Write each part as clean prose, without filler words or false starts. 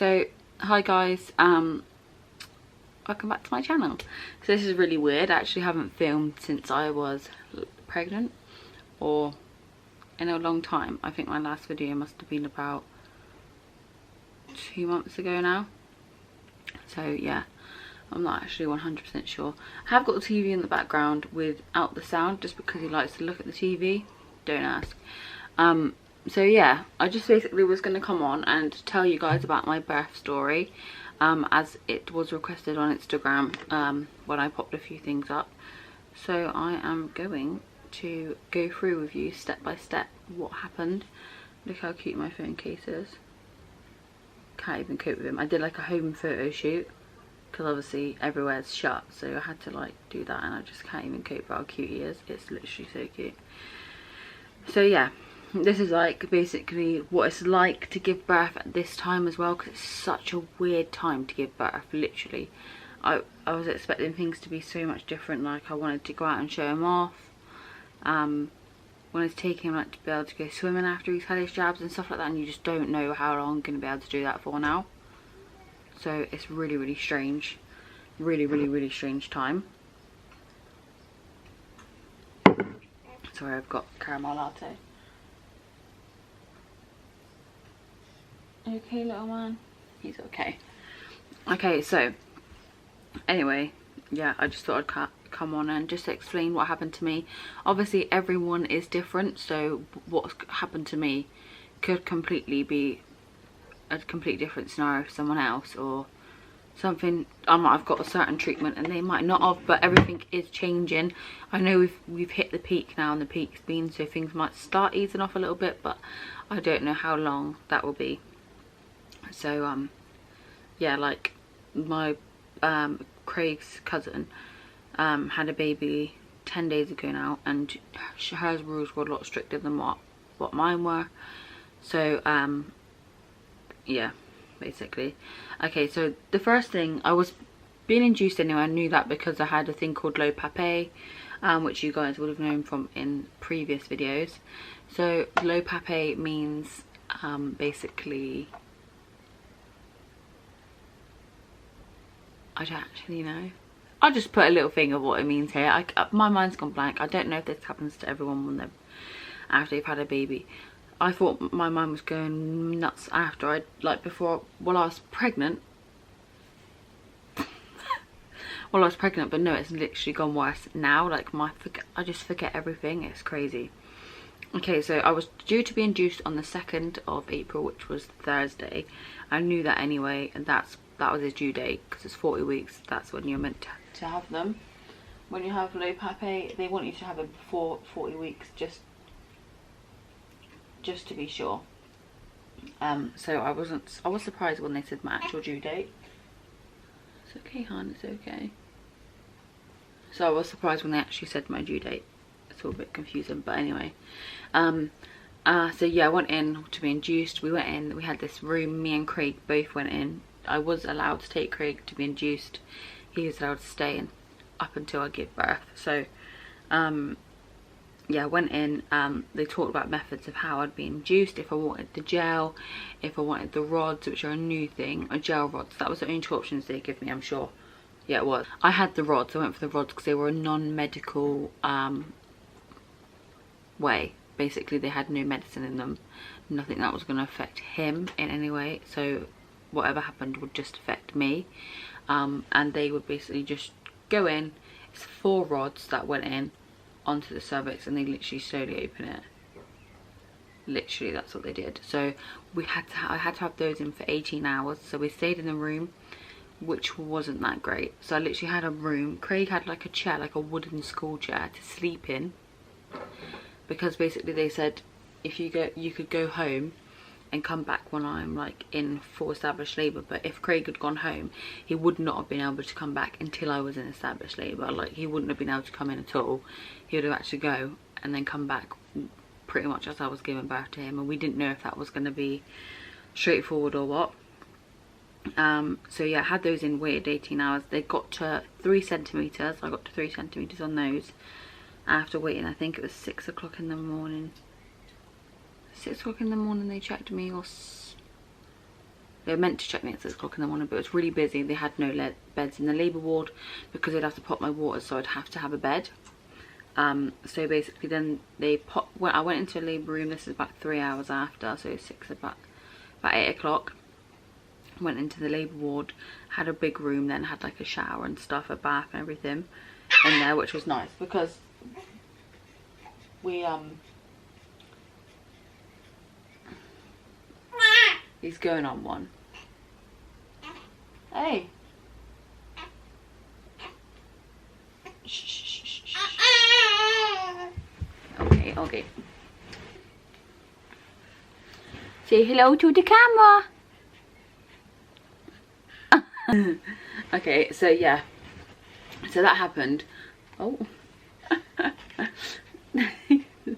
So hi guys, welcome back to my channel. So this is really weird. I actually haven't filmed since I was pregnant, or in a long time. I think my last video must have been about 2 months ago now. So yeah, I'm not actually 100% sure. I have got the TV in the background without the sound, just because he likes to look at the TV. Don't ask. So yeah, I just basically was going to come on and tell you guys about my birth story, as it was requested on Instagram when I popped a few things up. So I am going to go through with you step by step what happened. Look how cute my phone case is. Can't even cope with him. I did like a home photo shoot because obviously everywhere's shut, so I had to like do that, and I just can't even cope with how cute he is. It's literally so cute. So yeah, this is like basically what it's like to give birth at this time as well, because it's such a weird time to give birth. Literally, I was expecting things to be so much different. Like I wanted to go out and show him off, wanted to take him like to be able to go swimming after he's had his jabs and stuff like that, and you just don't know how long I'm going to be able to do that for now. So it's really strange, really strange time. Sorry, I've got caramel latte. Okay, little man? He's okay. Okay, so anyway, yeah, I just thought I'd come on and just explain what happened to me. Obviously everyone is different, so what happened to me could completely be a completely different scenario for someone else, or something. I've got a certain treatment and they might not have, but everything is changing. I know we've hit the peak now, and the peak's been, so things might start easing off a little bit, but I don't know how long that will be. So yeah, like my Craig's cousin had a baby 10 days ago now, and hers rules were a lot stricter than what mine were. So yeah, basically. Okay, so the first thing, I was being induced anyway. I knew that because I had a thing called low pape, which you guys would have known from in previous videos. So low pape means basically, I don't actually know. I'll just put a little thing of what it means here. My mind's gone blank. I don't know if this happens to everyone when after they've had a baby. I thought my mind was going nuts after while I was pregnant. While I was pregnant, but no, it's literally gone worse now. Like I just forget everything. It's crazy. Okay, so I was due to be induced on the 2nd of April, which was Thursday. I knew that anyway, and that was his due date, because it's 40 weeks. That's when you're meant to have them. When you have low pape, they want you to have it before 40 weeks, just to be sure. So I was surprised when they said my actual due date. It's okay, hon, it's okay. So I was surprised when they actually said my due date. It's all a bit confusing, but anyway. So yeah, I went in to be induced. We went in, we had this room, me and Craig both went in. I was allowed to take Craig to be induced. He was allowed to stay in up until I give birth. So yeah, I went in. They talked about methods of how I'd be induced, if I wanted the gel, if I wanted the rods, which are a new thing, or gel rods. That was the only two options they gave me, I'm sure. Yeah, it was. I had the rods. I went for the rods because they were a non-medical way. Basically, they had no medicine in them, nothing that was going to affect him in any way, so whatever happened would just affect me. And they would basically just go in. It's 4 rods that went in onto the cervix, and they literally slowly open it. Literally, that's what they did. So I had to have those in for 18 hours. So we stayed in the room, which wasn't that great. So I literally had a room. Craig had like a chair, like a wooden school chair to sleep in, because basically they said if you could go home and come back when I'm like in full established labour. But if Craig had gone home, he would not have been able to come back until I was in established labour. Like, he wouldn't have been able to come in at all. He would have had to go and then come back pretty much as I was giving birth to him, and we didn't know if that was going to be straightforward or what. So yeah, I had those in, waited 18 hours. They got to 3 centimetres. I got to 3 centimetres on those after waiting, I think it was 6 o'clock in the morning. 6 o'clock in the morning they checked me, or They were meant to check me at 6 o'clock in the morning, but it was really busy. They had no beds in the labour ward because they'd have to pop my waters, so I'd have to have a bed. So basically then I went into a labour room. This is about 3 hours after, so about 8 o'clock. Went into the labour ward, had a big room, then had like a shower and stuff, a bath and everything in there, which was nice because we he's going on one. Hey. Shh, shh, shh, shh. Okay. Say hello to the camera. Okay, so yeah. So that happened. Oh.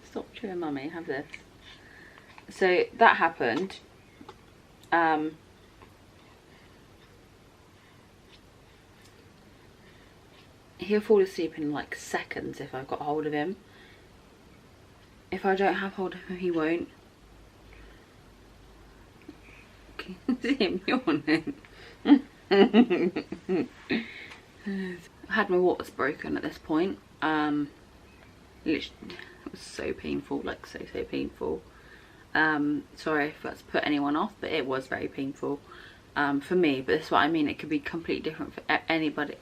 Stop chewing, mummy. Have this. So that happened. He'll fall asleep in like seconds if I've got hold of him. If I don't have hold of him, he won't. Can you see him yawning? I had my waters broken at this point. Literally, it was so painful, like so painful. Sorry if that's put anyone off, but it was very painful for me. But that's what I mean, it could be completely different for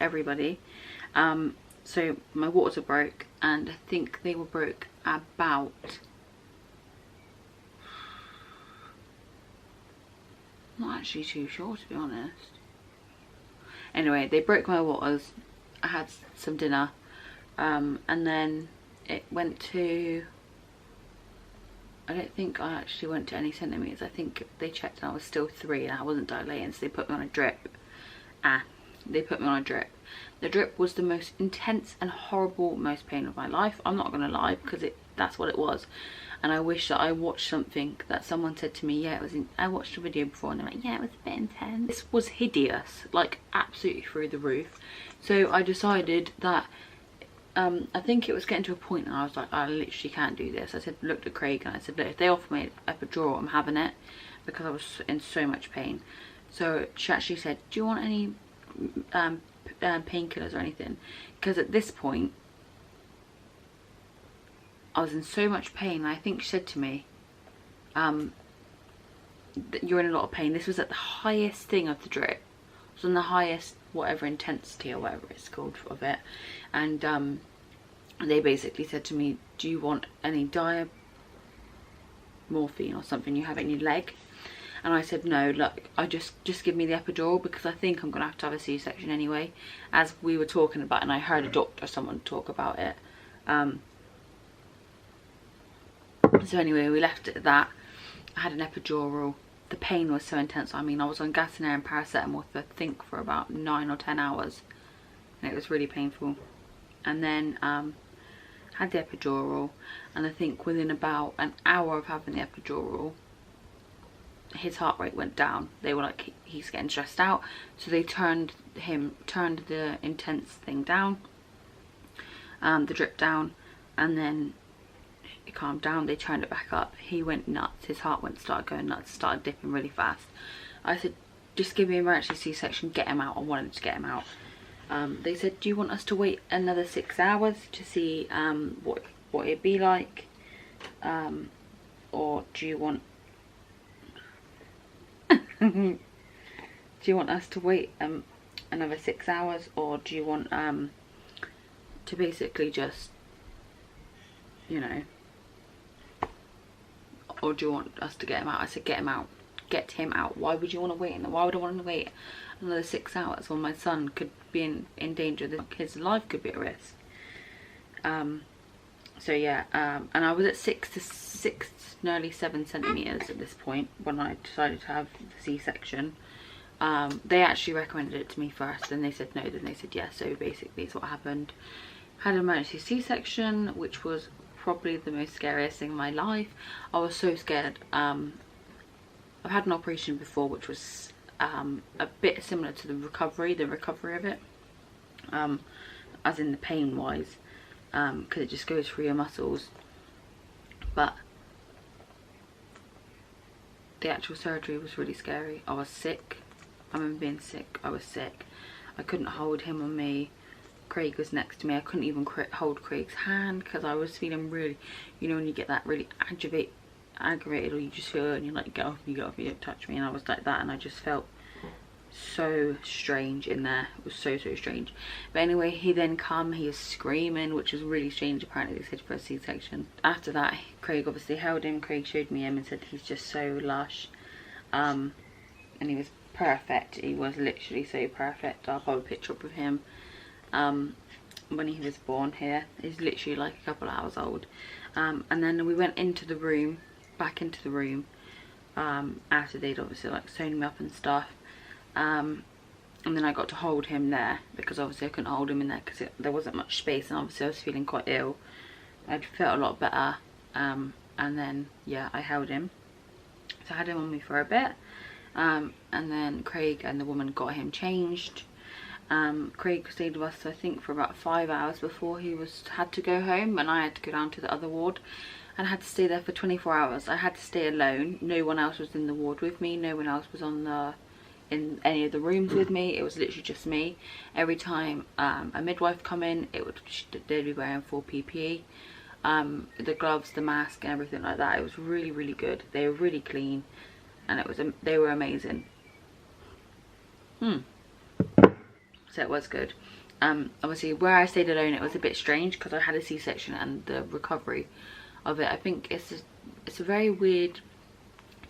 everybody. So my waters were broke, and I think they were broke about not actually too sure, to be honest. Anyway, they broke my waters. I had some dinner, and then it went to, I don't think I actually went to any centimetres. I think they checked and I was still 3 and I wasn't dilating, so they put me on a drip. They put me on a drip. The drip was the most intense and horrible, most pain of my life. I'm not gonna lie, because that's what it was. And I wish that I watched something that someone said to me, yeah, I watched a video before, and they're like, yeah, it was a bit intense. This was hideous, like absolutely through the roof. So I decided that I think it was getting to a point and I was like, I literally can't do this. I looked at Craig and I said, look, if they offer me a epidural, I'm having it, because I was in so much pain. So she actually said, do you want any painkillers or anything? Because at this point I was in so much pain, and I think she said to me, you're in a lot of pain. This was at the highest thing of the drip. It was on the highest whatever intensity or whatever it's called of it. And they basically said to me, do you want any morphine or something you have in your leg? And I said, no, look, I just give me the epidural, because I think I'm gonna have to have a C-section anyway, as we were talking about, and I heard a doctor, someone talk about it. So anyway, we left it at that. I had an epidural. The pain was so intense. I mean, I was on gas and air and paracetamol, I think, for about 9 or 10 hours, and it was really painful. And then had the epidural, and I think within about an hour of having the epidural, his heart rate went down. They were like, he's getting stressed out, so they turned the intense thing down, the drip down, and then it calmed down. They turned it back up. He went nuts. His heart started going nuts, started dipping really fast. I said, just give me an emergency C-section, get him out. I wanted to get him out. They said, do you want us to wait another 6 hours to see what it'd be like, or do you want do you want us to wait another 6 hours, or do you want to basically just, you know, or do you want us to get him out? I said, get him out. Get him out. Why would you want to wait? Why would I want to wait another 6 hours when my son could be in danger? His life could be at risk. So yeah, and I was at 6 nearly 7 centimeters at this point when I decided to have the C-section. They actually recommended it to me first, and they said no, then they said yes. So basically it's what happened. Had an emergency C-section, which was probably the most scariest thing in my life. I was so scared. I've had an operation before, which was a bit similar to the recovery of it, as in the pain wise, because it just goes through your muscles. But the actual surgery was really scary. I was sick. I remember being sick. I was sick. I couldn't hold him on me. Craig was next to me. I couldn't even hold Craig's hand because I was feeling really, you know, when you get that really aggravated, or you just feel it and you're like, get off me, you don't touch me. And I was like that, and I just felt so strange in there. It was so strange. But anyway, he then he was screaming, which was really strange. Apparently they said for a C-section. After that, Craig obviously held him. Craig showed me him and said he's just so lush, and he was perfect. He was literally so perfect. I'll put a picture up of him when he was born here. He's literally like a couple of hours old. And then we went into the room, back into the room, after they'd obviously like sewn me up and stuff. And then I got to hold him there, because obviously I couldn't hold him in there because there wasn't much space, and obviously I was feeling quite ill. I'd felt a lot better, and then yeah, I held him. So I had him on me for a bit, and then Craig and the woman got him changed. Craig stayed with us I think for about 5 hours before he had to go home, and I had to go down to the other ward and I had to stay there for 24 hours. I had to stay alone. No one else was in the ward with me. No one else was in any of the rooms with me. It was literally just me. Every time a midwife come in, they'd be wearing full PPE, the gloves, the mask and everything like that. It was really good. They were really clean, and they were amazing. So it was good. Obviously where I stayed alone, it was a bit strange because I had a C-section, and the recovery of it, I think it's a very weird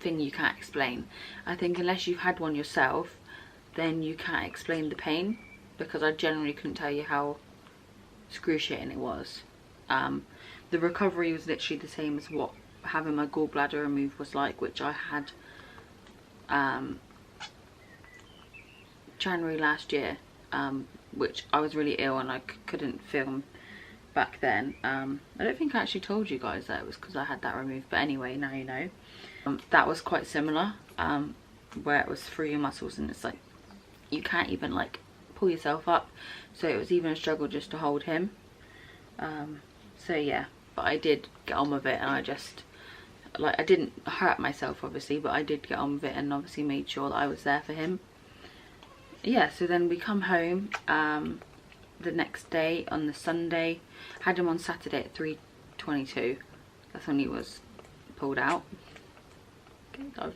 thing you can't explain. I think unless you've had one yourself, then you can't explain the pain, because I generally couldn't tell you how excruciating it was. The recovery was literally the same as what having my gallbladder removed was like, which I had January last year, which I was really ill and I couldn't film back then. I don't think I actually told you guys that it was because I had that removed, but anyway, now you know. That was quite similar, where it was through your muscles, and it's like you can't even like pull yourself up, so it was even a struggle just to hold him. So yeah, but I did get on with it, and I just like, I didn't hurt myself obviously, but I did get on with it and obviously made sure that I was there for him. Yeah, so then we come home the next day on the Sunday. Had him on Saturday at 3:22. That's when he was pulled out.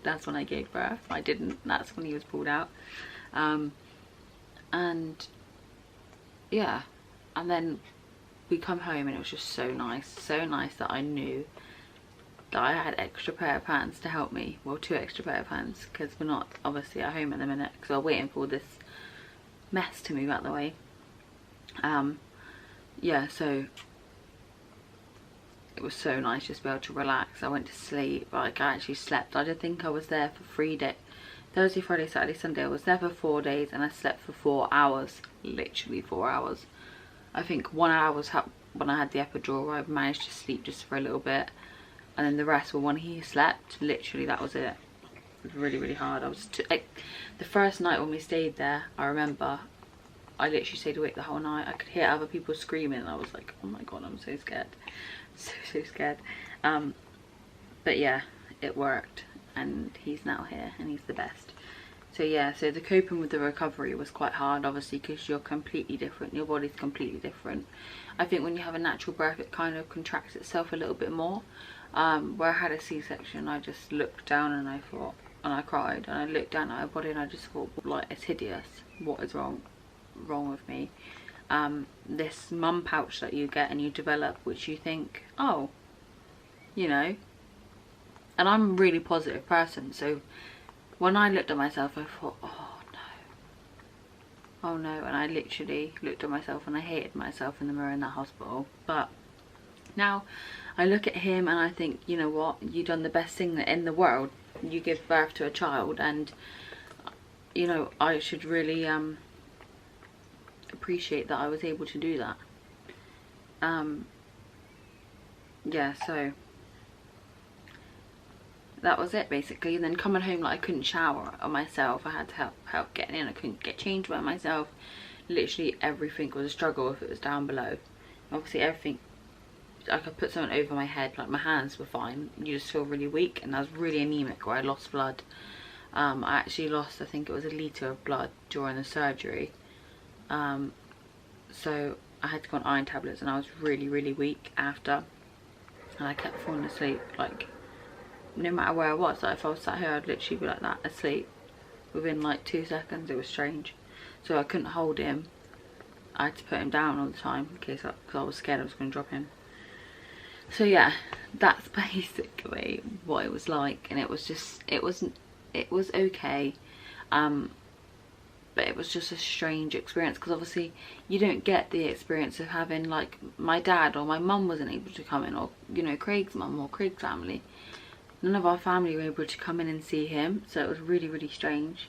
That's when I gave birth. I didn't. That's when he was pulled out. And yeah, and then we come home, and it was just so nice that I knew that I had extra pair of pants to help me. Well, 2 extra pair of pants, because we're not obviously at home at the minute, because I'm waiting for this mess to move out the way. Yeah, so it was so nice just to be able to relax. I went to sleep. Like, I actually slept. I did think I was there for 3 days. Thursday, Friday, Saturday, Sunday. I was there for 4 days, and I slept for 4 hours. Literally 4 hours. I think 1 hour was when I had the epidural. I managed to sleep just for a little bit, and then the rest were when he slept. Literally, that was it. It was really hard. I was the first night when we stayed there, I remember I literally stayed awake the whole night. I could hear other people screaming, and I was like, oh my god, I'm so scared. So scared. But yeah, it worked, and he's now here, and he's the best. So yeah, so the coping with the recovery was quite hard, obviously, because you're completely different. Your body's completely different. I think when you have a natural birth, it kind of contracts itself a little bit more. Where I had a C-section, I just looked down and I thought, and I cried, and I looked down at my body and I just thought, like, it's hideous. What is wrong with me? This mum pouch that you get and you develop, which you think, oh, you know, and I'm a really positive person, so when I looked at myself, I thought, oh no, and I literally looked at myself and I hated myself in the mirror in that hospital. But now I look at him and I think, you know what, you've done the best thing in the world. You give birth to a child, and you know, I should really appreciate that I was able to do that. Yeah, so that was it basically. And then coming home, like, I couldn't shower on myself. I had to help getting in. I couldn't get changed by myself. Literally everything was a struggle if it was down below. Obviously everything I could put something over my head, like my hands were fine. You just feel really weak, and I was really anemic where I lost blood. I actually lost, I think it was 1 litre of blood during the surgery. So I had to go on iron tablets, and I was really, really weak after. And I kept falling asleep, like, no matter where I was. Like, if I was sat here, I'd literally be like that, asleep. Within like 2 seconds. It was strange. So I couldn't hold him. I had to put him down all the time because I was scared I was going to drop him. So yeah, that's basically what it was like. And it was just, it was okay. But it was just a strange experience, because obviously you don't get the experience of having, like, my dad or my mum wasn't able to come in, or, you know, Craig's mum or Craig's family. None of our family were able to come in and see him, so it was really, really strange.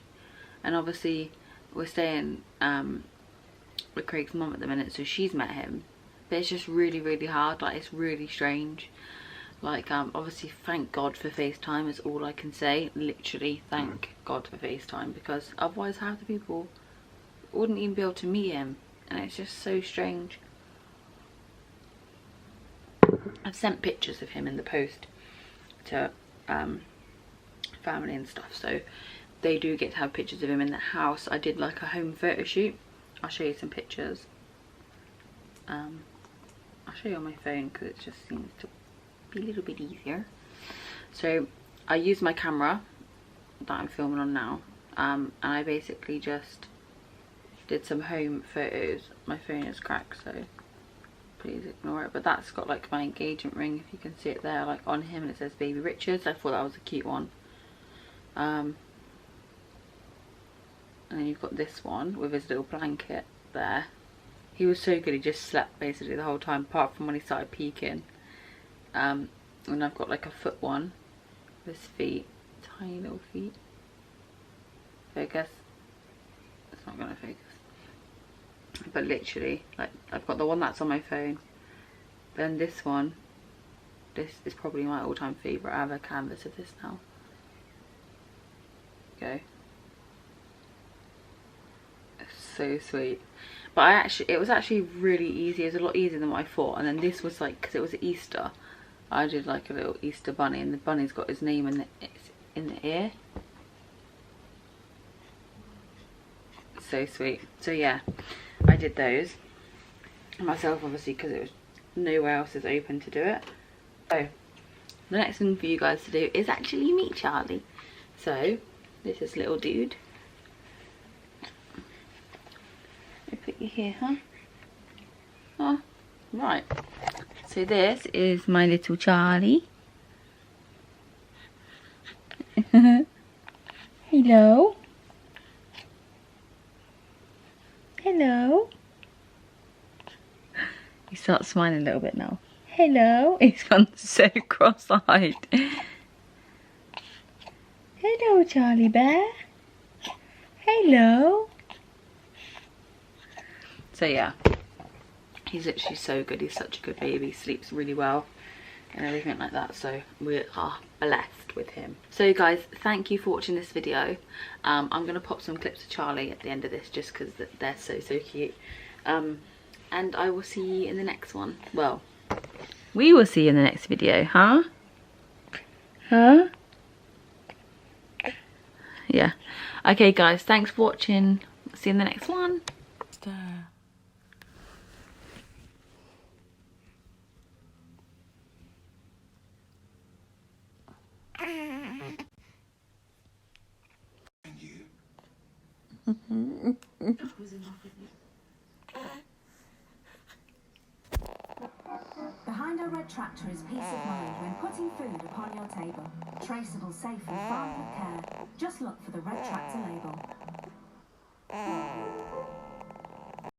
And obviously we're staying with Craig's mum at the minute, so she's met him. But it's just really, really hard. Like, it's really strange. Like, obviously thank God for FaceTime is all I can say. Literally thank God for FaceTime, because otherwise half the people wouldn't even be able to meet him, and it's just so strange. I've sent pictures of him in the post to family and stuff, so they do get to have pictures of him in the house. I did like a home photo shoot. I'll show you some pictures. I'll show you on my phone because it just seems to be a little bit easier. So I used my camera that I'm filming on now, and I basically just did some home photos. My phone is cracked, so please ignore it. But that's got like my engagement ring, if you can see it there, like on him, and it says Baby Richards. I thought that was a cute one. And then you've got this one with his little blanket there. He was so good, he just slept basically the whole time, apart from when he started peeking. And I've got like a foot one with his feet, tiny little feet. Focus. It's not gonna focus. But literally, like, I've got the one that's on my phone. Then this one. This is probably my all-time favourite. I have a canvas of this now. Go. It's so sweet. But it was actually really easy. It was a lot easier than what I thought. And then this was like, because it was Easter, I did like a little Easter bunny, and the bunny's got his name in the ear. So sweet. So yeah, I did those myself, obviously, because it was nowhere else is open to do it. So the next thing for you guys to do is actually meet Charlie. So this is little dude. Let me put you here, huh? Oh, right. So this is my little Charlie. Hello. Hello. He starts smiling a little bit now. Hello. He's gone so cross-eyed. Hello, Charlie Bear. Hello. So yeah, he's literally so good. He's such a good baby. He sleeps really well and everything like that. So we are blessed with him. So guys, thank you for watching this video. I'm going to pop some clips of Charlie at the end of this, just because they're so cute. And I will see you in the next one. Well, we will see you in the next video, huh? Huh? Yeah. Okay guys, thanks for watching. See you in the next one. Behind our red tractor is peace of mind when putting food upon your table. Traceable, safe and farmed with care. Just look for the red tractor label.